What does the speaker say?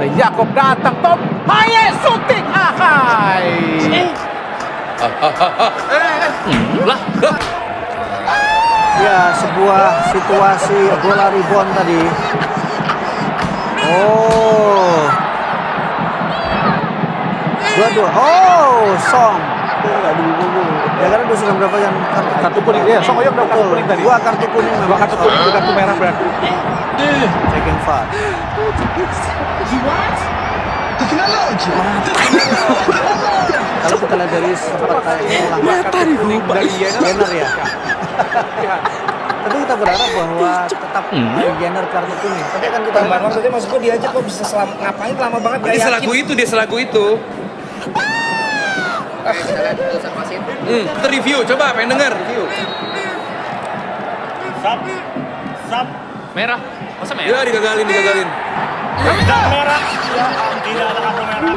Ada Yakob datang, Tom Haye shooting, ahai. Lah, Ya, sebuah situasi bola rebound tadi. Oh. Dua-dua. Oh, Song. Ya karena dia sudah mendapatkan Kartu kuning ya, Song Oyong dapat kartu kuning tadi. Dua kartu kuning Dua memang. kartu kuning, dua kartu merah berarti. Second foul. Kalau kita lihat dari sempat Kartu kuning dari Jenner ya. Tapi kita berharap bahwa tetap Jenner kartu kuning. Tapi kan kita Maksudnya maksud gue dia aja kok bisa ngapain lama banget gak dia yakin. selagu itu. Kita review, coba pengen denger review. Sub. Merah, masa merah? Ya digagalin. Dan merah. Tidak ada kartu merah.